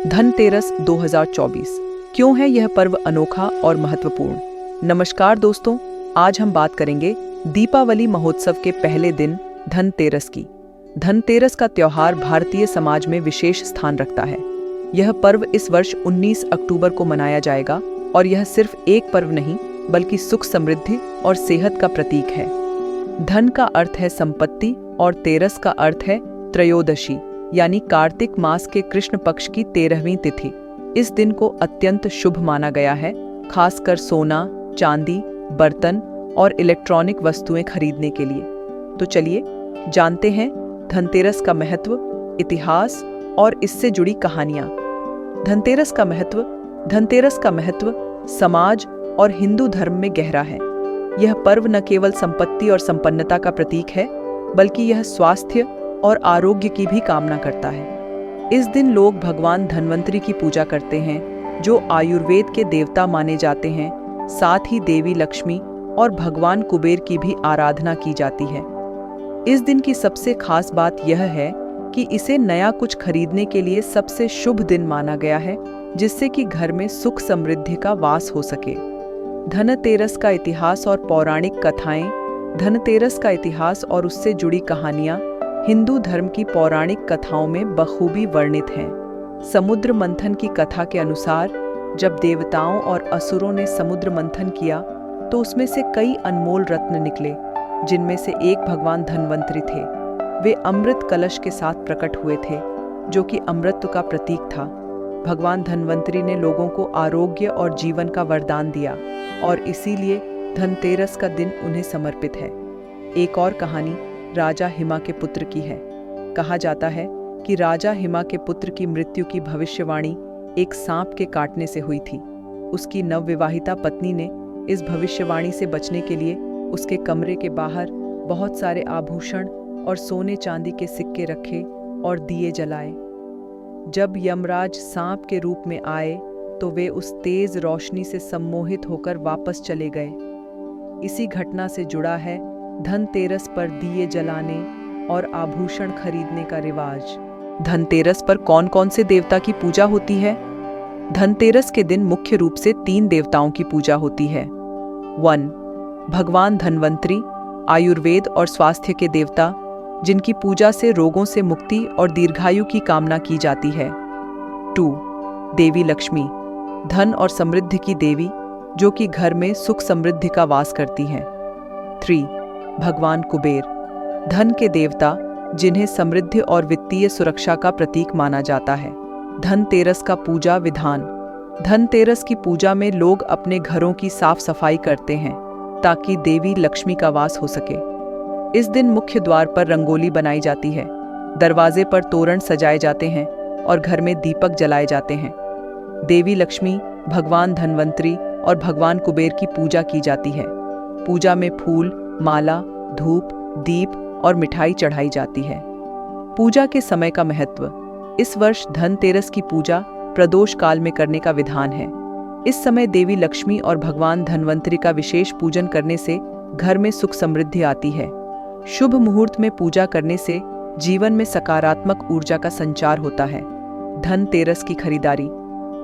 धनतेरस 2024 क्यों है यह पर्व अनोखा और महत्वपूर्ण। नमस्कार दोस्तों, आज हम बात करेंगे दीपावली महोत्सव के पहले दिन धनतेरस की। धनतेरस का त्योहार भारतीय समाज में विशेष स्थान रखता है। यह पर्व इस वर्ष 19 अक्टूबर को मनाया जाएगा और यह सिर्फ एक पर्व नहीं बल्कि सुख, समृद्धि और सेहत का प्रतीक है। धन का अर्थ है संपत्ति और तेरस का अर्थ है त्रयोदशी यानी कार्तिक मास के कृष्ण पक्ष की 13वीं तिथि। इस दिन को अत्यंत शुभ माना गया है, खासकर सोना, चांदी, बर्तन और इलेक्ट्रॉनिक वस्तुएं खरीदने के लिए। तो चलिए जानते हैं धनतेरस का महत्व, इतिहास और इससे जुड़ी कहानियां। धनतेरस का महत्व समाज और हिंदू धर्म में गहरा है। यह पर्व न केवल संपत्ति और संपन्नता का प्रतीक है, बल्कि यह स्वास्थ्य और आरोग्य की भी कामना करता है। इस दिन लोग भगवान धन्वंतरी की पूजा करते हैं, जो आयुर्वेद के देवता माने जाते हैं। साथ ही देवी लक्ष्मी और भगवान कुबेर की भी आराधना की जाती है। इस दिन की सबसे खास बात यह है कि इसे नया कुछ खरीदने के लिए सबसे शुभ दिन माना गया है, जिससे कि घर में सुख समृद्धि का वास हो सके। धनतेरस का इतिहास और पौराणिक कथाएं। धनतेरस का इतिहास और उससे जुड़ी कहानियां हिंदू धर्म की पौराणिक कथाओं में बखूबी वर्णित हैं। समुद्र मंथन की कथा के अनुसार जब देवताओं और असुरों ने समुद्र मंथन किया तो उसमें से कई अनमोल रत्न निकले, जिनमें से एक भगवान धन्वंतरी थे। वे अमृत कलश के साथ प्रकट हुए थे, जो कि अमृत का प्रतीक था। भगवान धन्वंतरी ने लोगों को आरोग्य और जीवन का वरदान दिया और इसीलिए धनतेरस का दिन उन्हें समर्पित है। एक और कहानी राजा हिमा के पुत्र की है। कहा जाता है कि राजा हिमा के पुत्र की मृत्यु की भविष्यवाणी एक सांप के काटने से हुई थी। उसकी नवविवाहिता पत्नी ने इस भविष्यवाणी से बचने के लिए उसके कमरे के बाहर बहुत सारे आभूषण और सोने चांदी के सिक्के रखे और दिए जलाए। जब यमराज सांप के रूप में आए तो वे उस तेज रोशनी से सम्मोहित होकर वापस चले गए। इसी घटना से जुड़ा है धनतेरस पर दिए जलाने और आभूषण खरीदने का रिवाज। धनतेरस पर कौन कौन से देवता की पूजा होती है? धनतेरस के दिन मुख्य रूप से 3 देवताओं की पूजा होती है। 1. भगवान धन्वंतरी, आयुर्वेद और स्वास्थ्य के देवता, जिनकी पूजा से रोगों से मुक्ति और दीर्घायु की कामना की जाती है। 2. देवी लक्ष्मी, धन और समृद्धि की देवी, जो कि घर में सुख समृद्धि का वास करती हैं। 3. भगवान कुबेर, धन के देवता, जिन्हें समृद्धि और वित्तीय सुरक्षा का प्रतीक माना जाता है। धनतेरस का पूजा विधान। धनतेरस की पूजा में लोग अपने घरों की साफ सफाई करते हैं ताकि देवी लक्ष्मी का वास हो सके। इस दिन मुख्य द्वार पर रंगोली बनाई जाती है, दरवाजे पर तोरण सजाए जाते हैं और घर में दीपक जलाए जाते हैं। देवी लक्ष्मी, भगवान धन्वंतरी और भगवान कुबेर की पूजा की जाती है। पूजा में फूल, माला, धूप, दीप और मिठाई चढ़ाई जाती है। पूजा के समय का महत्व। इस वर्ष धनतेरस की पूजा प्रदोष काल में करने का विधान है। इस समय देवी लक्ष्मी और भगवान धन्वंतरी का विशेष पूजन करने से घर में सुख समृद्धि आती है। शुभ मुहूर्त में पूजा करने से जीवन में सकारात्मक ऊर्जा का संचार होता है। धनतेरस की खरीदारी।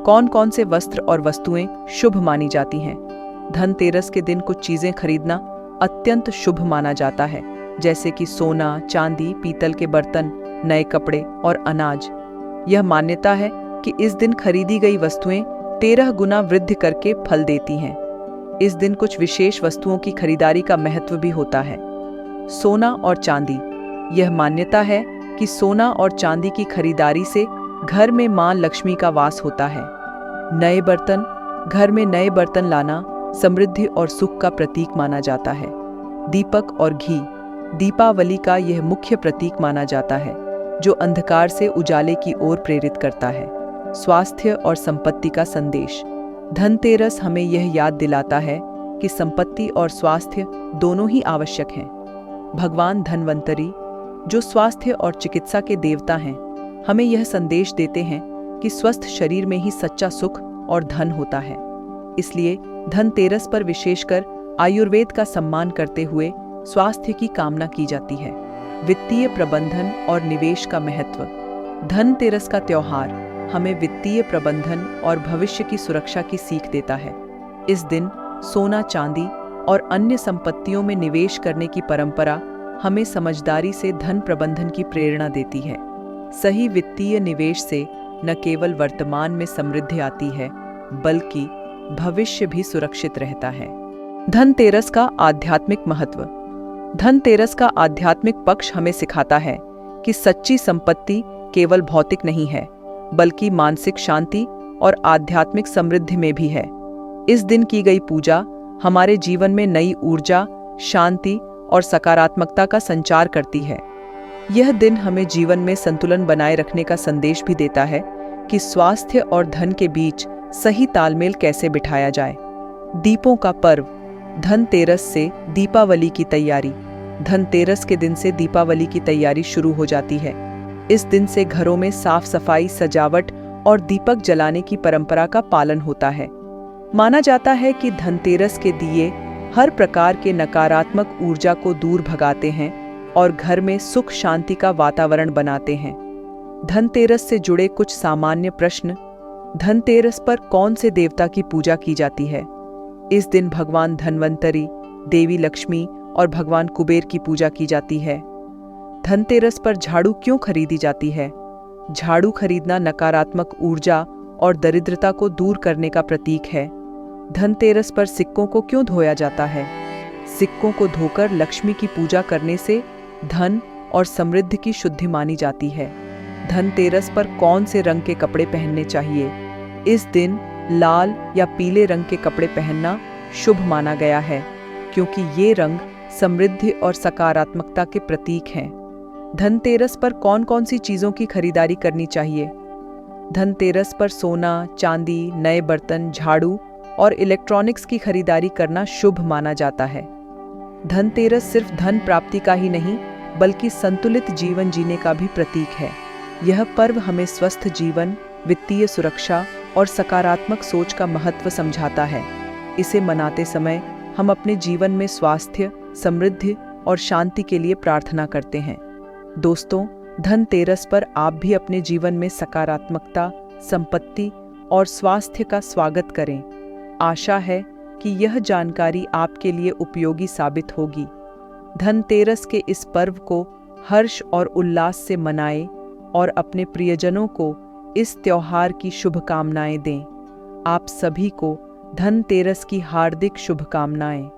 कौन कौन से वस्त्र और वस्तुएं शुभ मानी जाती हैं? धनतेरस के दिन कुछ चीजें खरीदना अत्यंत शुभ माना जाता है, जैसे कि सोना, चांदी, पीतल के बर्तन, नए कपड़े और अनाज। यह मान्यता है कि इस दिन खरीदी गई वस्तुएं 13 गुना वृद्धि करके फल देती हैं। इस दिन कुछ विशेष वस्तुओं की खरीदारी का महत्व भी होता है। सोना और चांदी। यह मान्यता है कि सोना और चांदी की खरीदारी से घर में मां लक्ष्मी का वास होता है। नए बर्तन। घर में नए बर्तन लाना समृद्धि और सुख का प्रतीक माना जाता है। दीपक और घी। दीपावली का यह मुख्य प्रतीक माना जाता है, जो अंधकार से उजाले की ओर प्रेरित करता है। स्वास्थ्य और संपत्ति का संदेश। धनतेरस हमें यह याद दिलाता है कि संपत्ति और स्वास्थ्य दोनों ही आवश्यक हैं। भगवान धन्वंतरी, जो स्वास्थ्य और चिकित्सा के देवता हैं, हमें यह संदेश देते हैं कि स्वस्थ शरीर में ही सच्चा सुख और धन होता है। इसलिए धनतेरस पर विशेषकर आयुर्वेद का सम्मान करते हुए स्वास्थ्य की कामना की जाती है। वित्तीय प्रबंधन और निवेश का महत्व। धनतेरस का त्योहार हमें वित्तीय प्रबंधन और भविष्य की सुरक्षा की सीख देता है। इस दिन सोना, चांदी और अन्य संपत्तियों में निवेश करने की परंपरा हमें समझदारी से धन प्रबंधन की प्रेरणा देती है। सही वित्तीय निवेश से न केवल वर्तमान में समृद्धि आती है, बल्कि भविष्य भी सुरक्षित रहता है। धनतेरस का आध्यात्मिक महत्व। धनतेरस का आध्यात्मिक पक्ष हमें सिखाता है कि सच्ची संपत्ति केवल भौतिक नहीं है, बल्कि मानसिक शांति और आध्यात्मिक समृद्धि में भी है। इस दिन की गई पूजा हमारे जीवन में नई ऊर्जा, शांति और सकारात्मकता का संचार करती है। यह दिन हमें जीवन में संतुलन बनाए रखने का संदेश भी देता है कि स्वास्थ्य और धन के बीच सही तालमेल कैसे बिठाया जाए। दीपों का पर्व। धनतेरस से दीपावली की तैयारी। धनतेरस के दिन से दीपावली की तैयारी शुरू हो जाती है। इस दिन से घरों में साफ सफाई, सजावट और दीपक जलाने की परंपरा का पालन होता है। माना जाता है कि धनतेरस के दिए हर प्रकार के नकारात्मक ऊर्जा को दूर भगाते हैं और घर में सुख शांति का वातावरण बनाते हैं। धनतेरस से जुड़े कुछ सामान्य प्रश्न। धनतेरस पर कौन से देवता की पूजा की जाती है? इस दिन भगवान धन्वंतरी, देवी लक्ष्मी और भगवान कुबेर की पूजा की जाती है। धनतेरस पर झाड़ू क्यों खरीदी जाती है? झाड़ू खरीदना नकारात्मक ऊर्जा और दरिद्रता को दूर करने का प्रतीक है। धनतेरस पर सिक्कों को क्यों धोया जाता है? सिक्कों को धोकर लक्ष्मी की पूजा करने से धन और समृद्धि की शुद्धि मानी जाती है। धनतेरस पर कौन से रंग के कपड़े पहनने चाहिए? इस दिन लाल या पीले रंग के कपड़े पहनना शुभ माना गया है, क्योंकि ये रंग समृद्धि और सकारात्मकता के प्रतीक हैं। धनतेरस पर कौन कौन सी चीजों की खरीदारी करनी चाहिए? धनतेरस पर सोना, चांदी, नए बर्तन, झाड़ू और इलेक्ट्रॉनिक्स की खरीदारी करना शुभ माना जाता है। धनतेरस सिर्फ धन प्राप्ति का ही नहीं, बल्कि संतुलित जीवन जीने का भी प्रतीक है। यह पर्व हमें स्वस्थ जीवन, वित्तीय सुरक्षा और सकारात्मक सोच का महत्व समझाता है। इसे मनाते समय हम अपने जीवन में स्वास्थ्य, समृद्धि और शांति के लिए प्रार्थना करते हैं। दोस्तों, धनतेरस पर आप भी अपने जीवन में सकारात्मकता, संपत्ति और स्वास्थ्य का स्वागत करें। आशा है कि यह जानकारी आपके लिए उपयोगी साबित होगी। धनतेरस के इस पर्व को हर्ष और उल्लास से मनाएं और अपने प्रियजनों को इस त्योहार की शुभकामनाएं दें। आप सभी को धनतेरस की हार्दिक शुभकामनाएं।